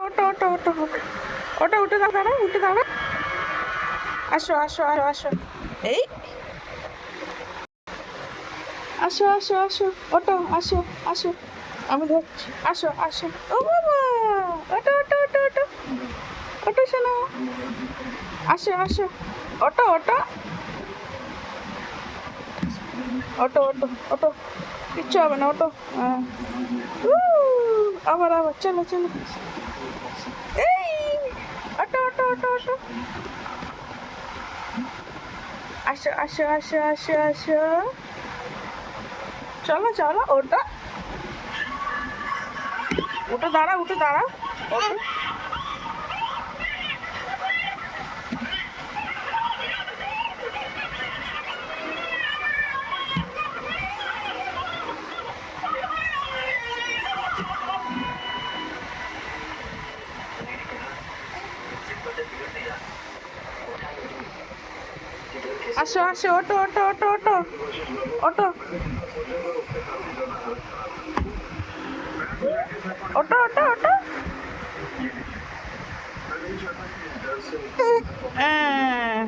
ওটো ওটো ওটো ওটো উঠে দাঁড়া উঠে দাঁড়া। আসো আসো আসো আসো। এই আসো আসো আসো। ওটো আসো আসো। আমি ধরছি। আসো আসো। ও বাবা, ওটো ওটো ওটো ওটো ওটো শোনো। আসো আসো। ওটো ওটো ওটো ওটো ওটো। কিচ্ছু হবে না, ওটো। হ্যাঁ। আবার আবার চলো চলো। এই ওটো ওটো ওটো ওটো। আসো আসো আসো আসো আসো। চলো চলো। ওটা উঠে দাঁড়া উঠে দাঁড়া। ওটো। আসো আসো। ওটো ওটো ওটো ওটো ওটো ওটো ওটো ওটো।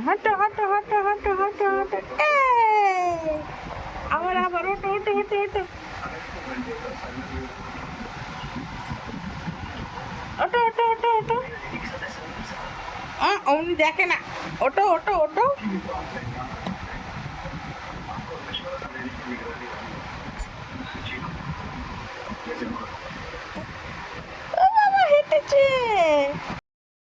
হাঁটো হাঁটো হাঁটো হাঁটো হাঁটো হাঁটো। আবার আবার ওটো ওটো ওটো ওটো ওটো ওটো ওটো ওটো। অমনি দেখে না। ওটো ওটো ওটো। ও বাবা হেঁটেছে।